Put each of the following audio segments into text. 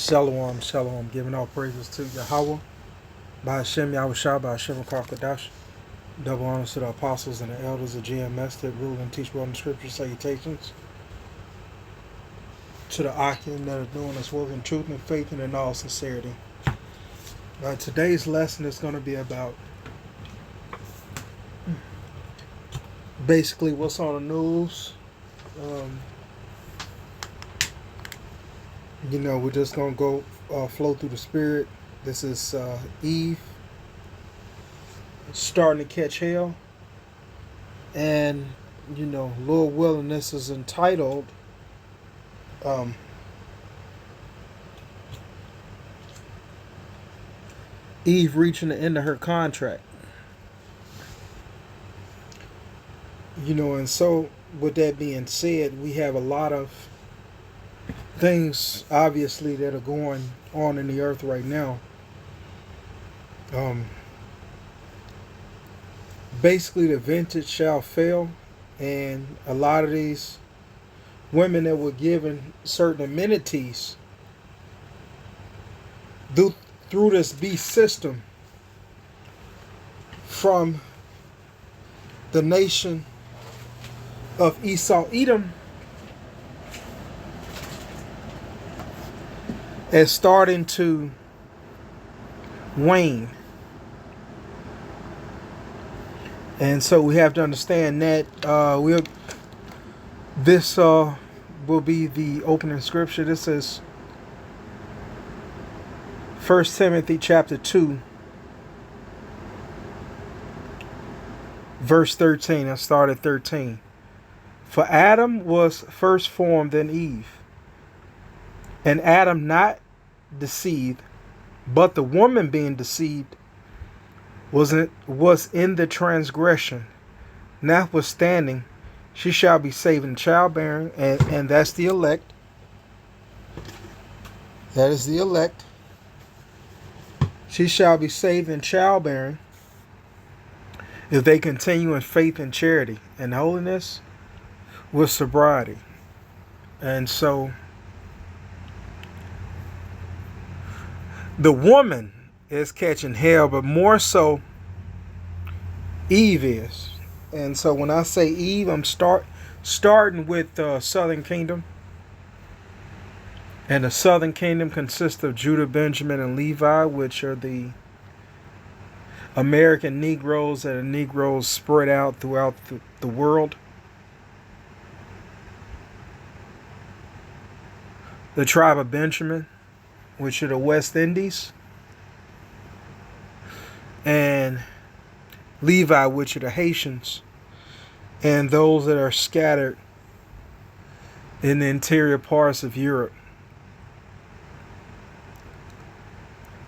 Shalom, shalom. Giving all praises to Yahweh, by Hashem Yahushua, by Hashem Kadash. Double honors to the apostles and the elders of GMS that rule and teach well in the scripture. Salutations to the Akim that are doing this work in truth and faith and in all sincerity. Today's lesson is going to be about basically what's on the news. We're just going to go flow through the spirit. This is Eve starting to catch hell. And, Lord willing, this is entitled Eve reaching the end of her contract. And so with that being said, we have a lot of things obviously that are going on in the earth right now. Basically the vintage shall fail, and a lot of these women that were given certain amenities through this beast system from the nation of Esau Edom is starting to wane. And so we have to understand that this will be the opening scripture. This is 1 Timothy chapter 2, verse 13. I started 13. For Adam was first formed than Eve, and Adam not deceived, but the woman being deceived was in the transgression. Notwithstanding, she shall be saved in childbearing, and that's the elect. That is the elect. She shall be saved in childbearing if they continue in faith and charity and holiness with sobriety. And so the woman is catching hell, but more so Eve is. And so when I say Eve, I'm starting with the Southern Kingdom. And the Southern Kingdom consists of Judah, Benjamin, and Levi, which are the American Negroes that are Negroes spread out throughout the world. The tribe of Benjamin, which are the West Indies. And Levi, which are the Haitians, and those that are scattered in the interior parts of Europe.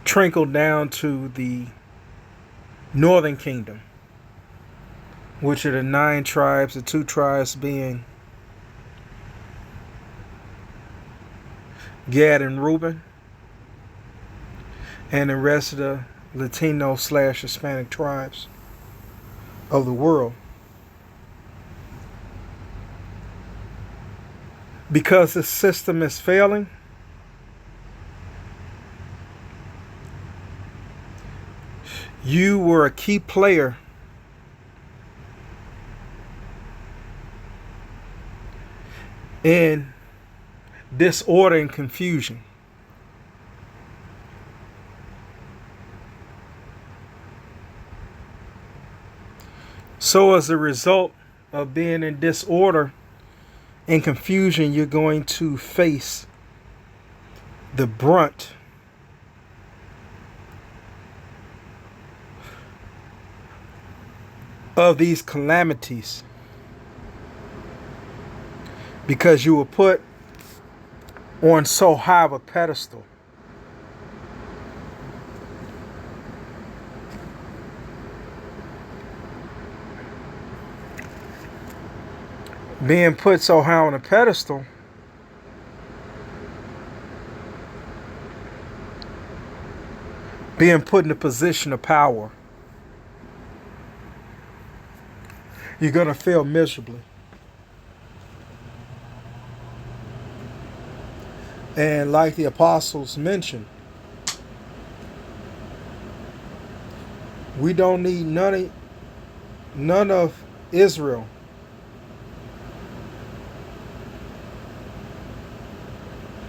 Trickled down to the Northern Kingdom, which are the 9 tribes, the 2 tribes being Gad and Reuben, and the rest of the Latino/Hispanic tribes of the world. Because the system is failing, you were a key player in disorder and confusion. So as a result of being in disorder and confusion, you're going to face the brunt of these calamities, because you were put on so high of a pedestal. Being put so high on a pedestal, being put in a position of power, you're going to fail miserably. And like the apostles mentioned, we don't need none of Israel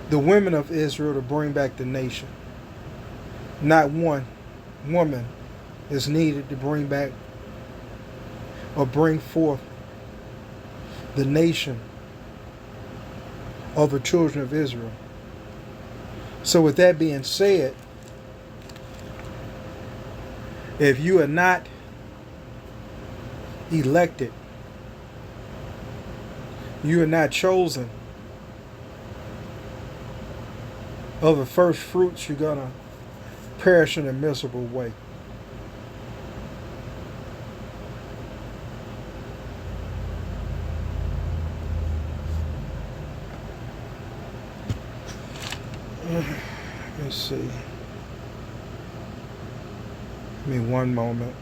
the women of Israel to bring back the nation. Not one woman is needed to bring back or bring forth the nation of the children of Israel. So with that being said, if you are not elected, you are not chosen of the first fruits, you're going to perish in a miserable way. Let's see. Give me one moment.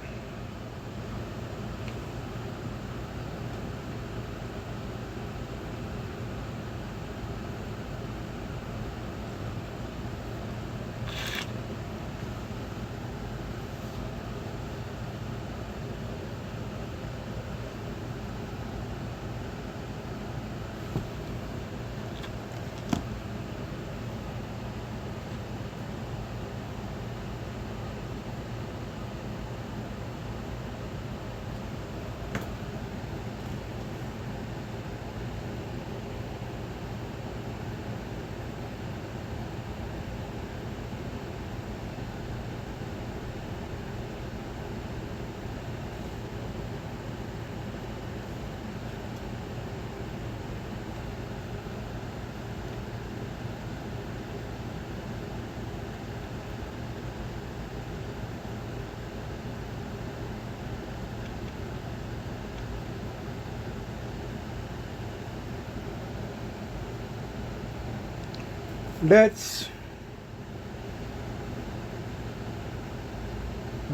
Let's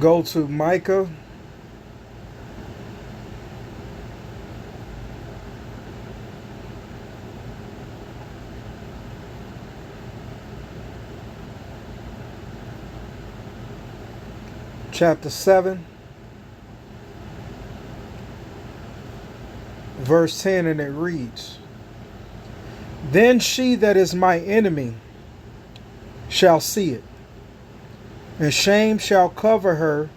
go to Micah chapter 7, verse 10, and it reads, "Then she that is my enemy shall see it, and shame shall cover her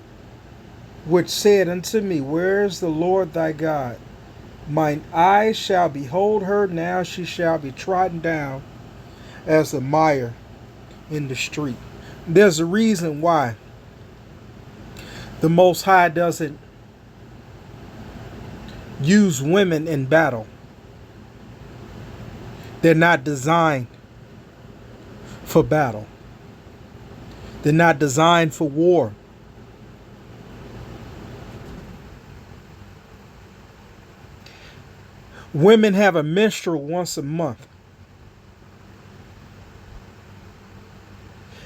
which said unto me, Where is the Lord thy God? Mine eyes shall behold her, now she shall be trodden down as the mire in the street." There's a reason why the Most High doesn't use women in battle. They're not designed for battle. They're not designed for war. Women have a menstrual once a month.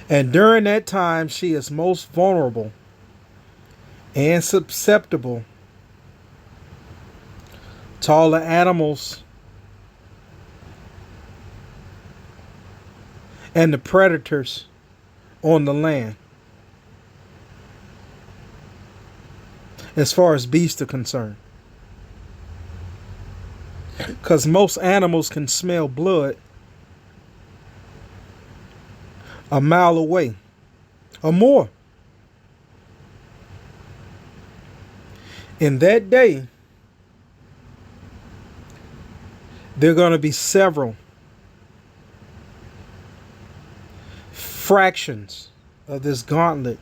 And during that time, she is most vulnerable and susceptible to all the animals and the predators on the land, as far as beasts are concerned. Because most animals can smell blood a mile away or more. In that day, there are going to be several fractions of this gauntlet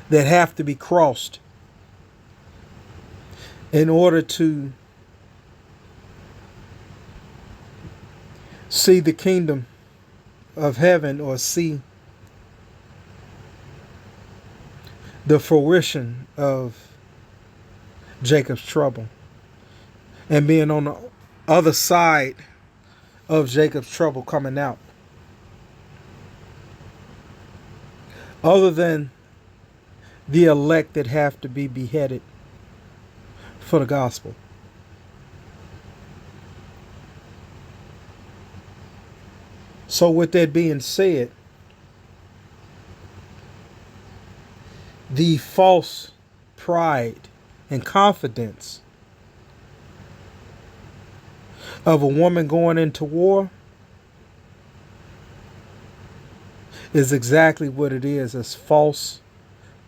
that have to be crossed in order to see the kingdom of heaven, or see the fruition of Jacob's trouble, and being on the other side of Jacob's trouble coming out. Other than the elect that have to be beheaded for the gospel. So with that being said, the false pride and confidence of a woman going into war is exactly what it is, as false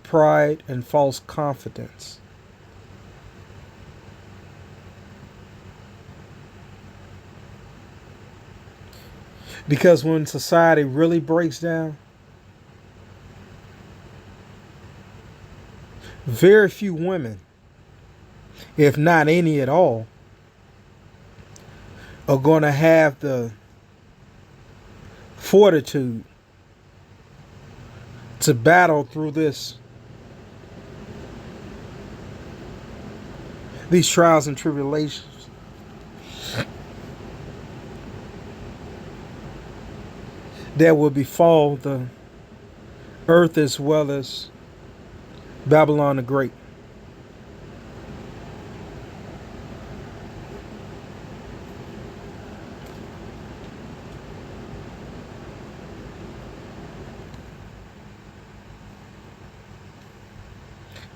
pride and false confidence. Because when society really breaks down, very few women, if not any at all, are going to have the fortitude to battle through these trials and tribulations. That will befall the earth as well as Babylon the Great.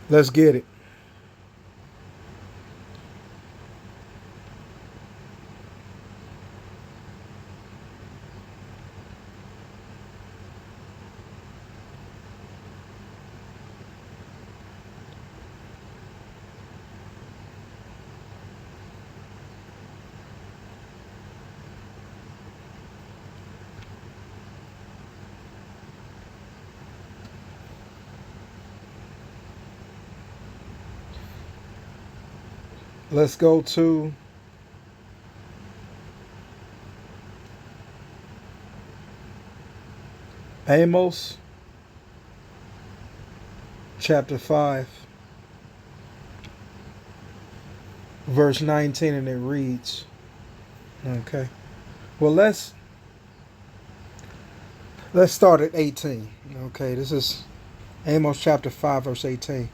Let's get it. Let's go to Amos chapter 5, verse 19, and it reads, okay. Well, let's start at 18. Okay, this is Amos chapter 5, verse 18.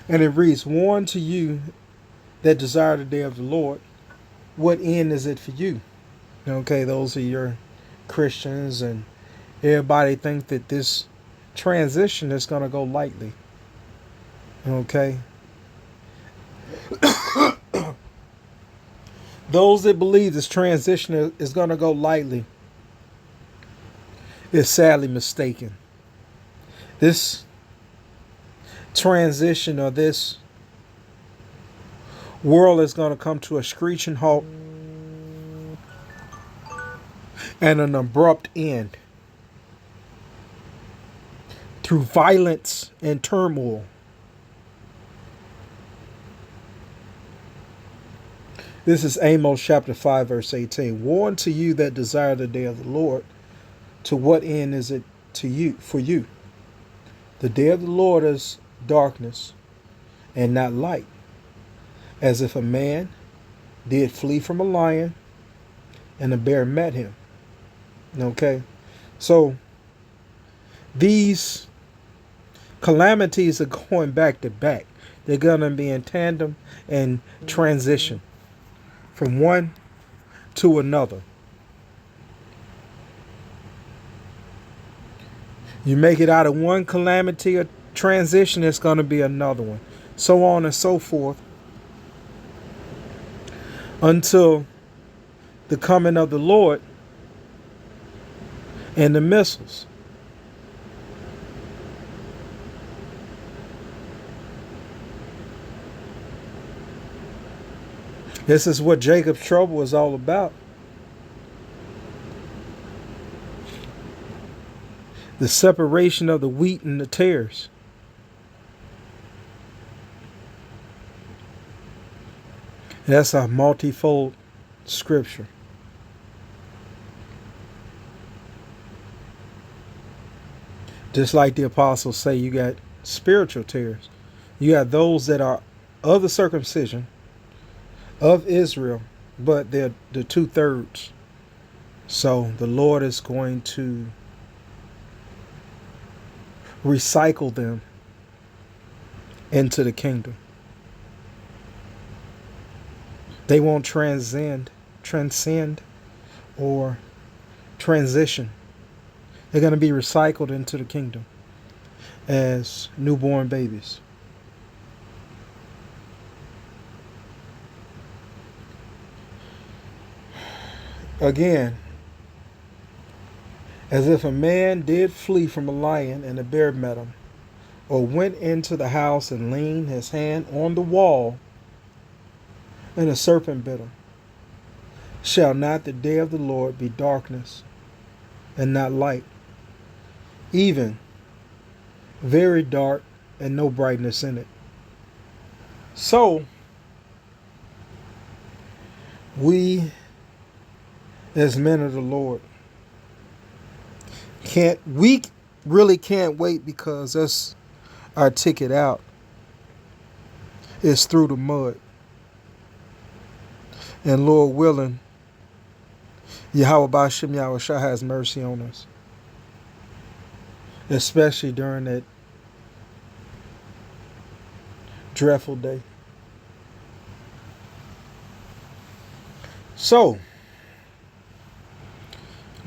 And it reads, "Warn to you that desire the day of the Lord, what end is it for you?" Okay, those are your Christians, and everybody think that this transition is going to go lightly. Okay. Those that believe this transition is going to go lightly is sadly mistaken. This transition, or this world, is going to come to a screeching halt and an abrupt end through violence and turmoil. This is Amos chapter 5, verse 18. "Warn to you that desire the day of the Lord, to what end is it to you for you? The day of the Lord is darkness and not light, as if a man did flee from a lion and a bear met him." Okay, so these calamities are going back to back. They're going to be in tandem and transition from one to another. You make it out of one calamity or transition, it's going to be another one. So on and so forth until the coming of the Lord and the missiles. This is what Jacob's trouble is all about. The separation of the wheat and the tares. That's a multifold scripture. Just like the apostles say, you got spiritual tares. You got those that are of the circumcision of Israel, but they're the 2/3. So the Lord is going to recycle them into the kingdom. They won't transcend or transition. They're going to be recycled into the kingdom as newborn babies. Again, as if a man did flee from a lion and a bear met him, or went into the house and leaned his hand on the wall and a serpent bit him. Shall not the day of the Lord be darkness and not light, even very dark and no brightness in it? So, we as men of the Lord we really can't wait, because that's our ticket out. It's through the mud. And Lord willing, Yahweh Ba'ashem Yahushua has mercy on us. Especially during that dreadful day. So,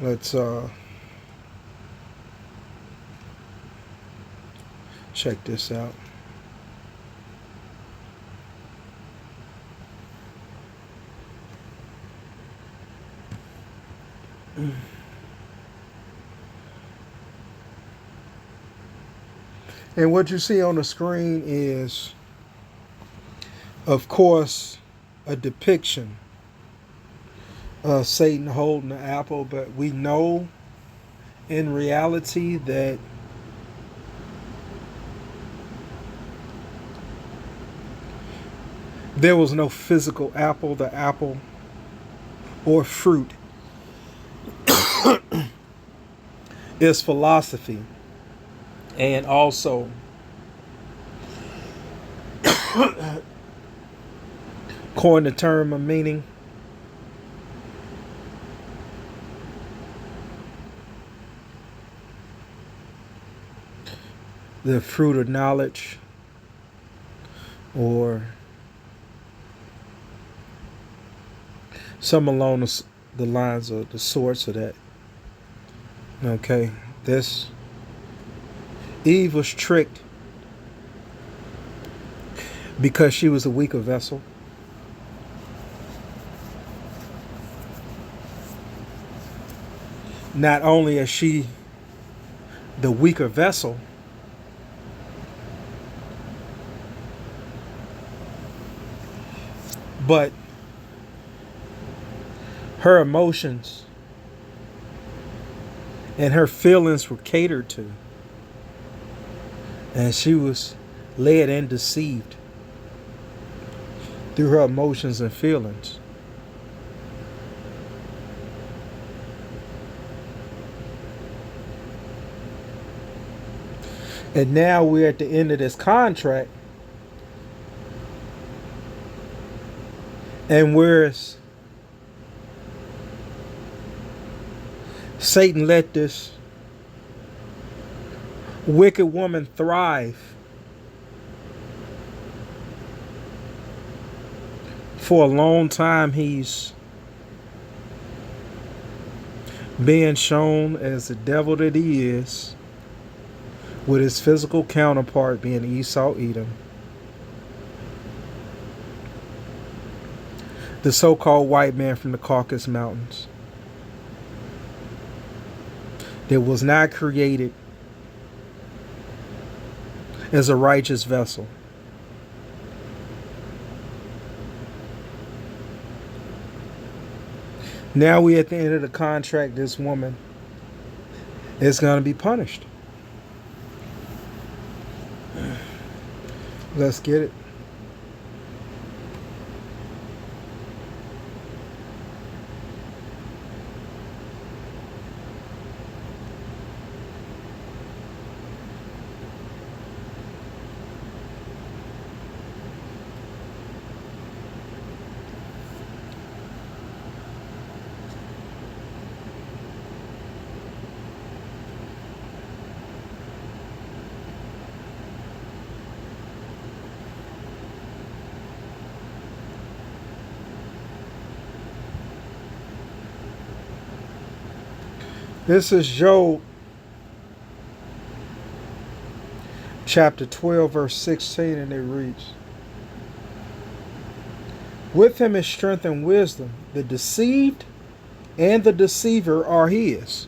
let's check this out. And what you see on the screen is, of course, a depiction of Satan holding the apple, but we know in reality that there was no physical apple. The apple or fruit is philosophy, and also coined the term of meaning. The fruit of knowledge, or some along the lines of the sorts of that. Okay, this Eve was tricked because she was a weaker vessel. Not only is she the weaker vessel, but her emotions and her feelings were catered to. And she was led and deceived through her emotions and feelings. And now we're at the end of this contract. And whereas Satan let this wicked woman thrive for a long time, he's being shown as the devil that he is, with his physical counterpart being Esau Edom, the so-called white man from the Caucasus Mountains that was not created as a righteous vessel. Now we at the end of the contract, this woman is going to be punished. Let's get it. This is Job chapter 12, verse 16, and it reads, with him is strength and wisdom. The deceived and the deceiver are his.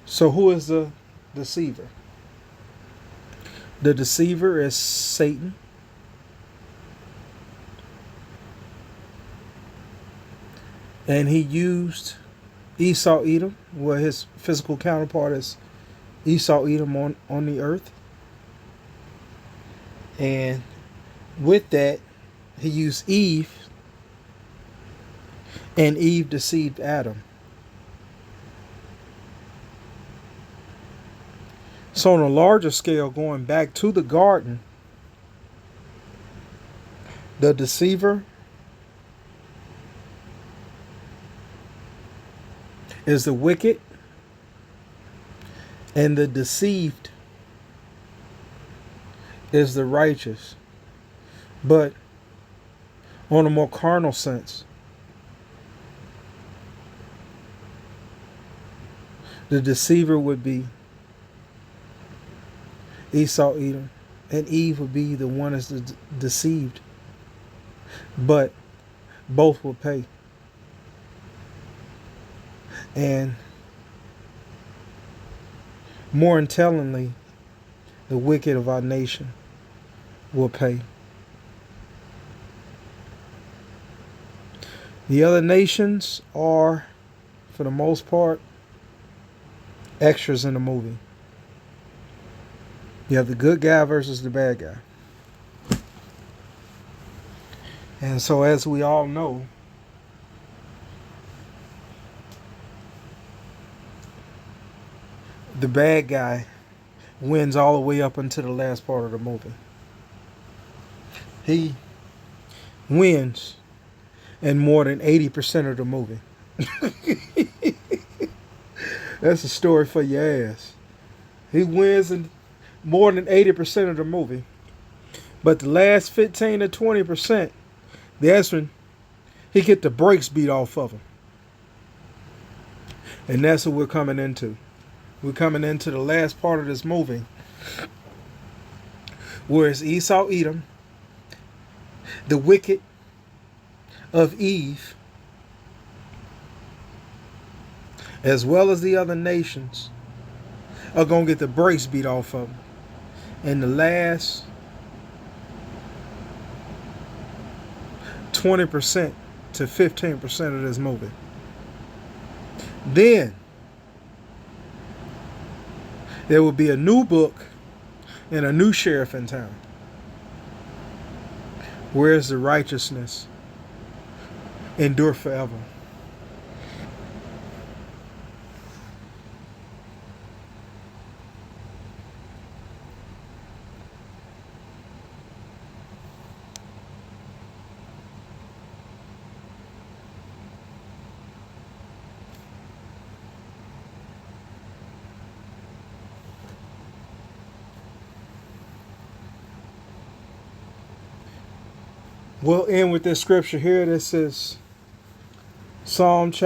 So who is the deceiver? The deceiver is Satan. And he used Esau Edom, where his physical counterpart is Esau Edom on the earth. And with that, he used Eve, and Eve deceived Adam. So on a larger scale, going back to the garden, the deceiver is the wicked, and the deceived is the righteous. But on a more carnal sense, the deceiver would be Esau Edom, and Eve would be the one that's deceived. But both will pay. And more tellingly, the wicked of our nation will pay. The other nations are, for the most part, extras in the movie. You have the good guy versus the bad guy. And so, as we all know, the bad guy wins all the way up until the last part of the movie. He wins in more than 80% of the movie. That's a story for your ass. He wins in more than 80% of the movie. But the last 15 to 20%, that's when he get the brakes beat off of him. And that's what we're coming into. We're coming into the last part of this movie, where it's Esau Edom, the wicked of Eve, as well as the other nations, are going to get the brakes beat off of them in the last 20% to 15% of this movie. Then there will be a new book and a new sheriff in town. Where's the righteousness endure forever? We'll end with this scripture here. This is Psalm chapter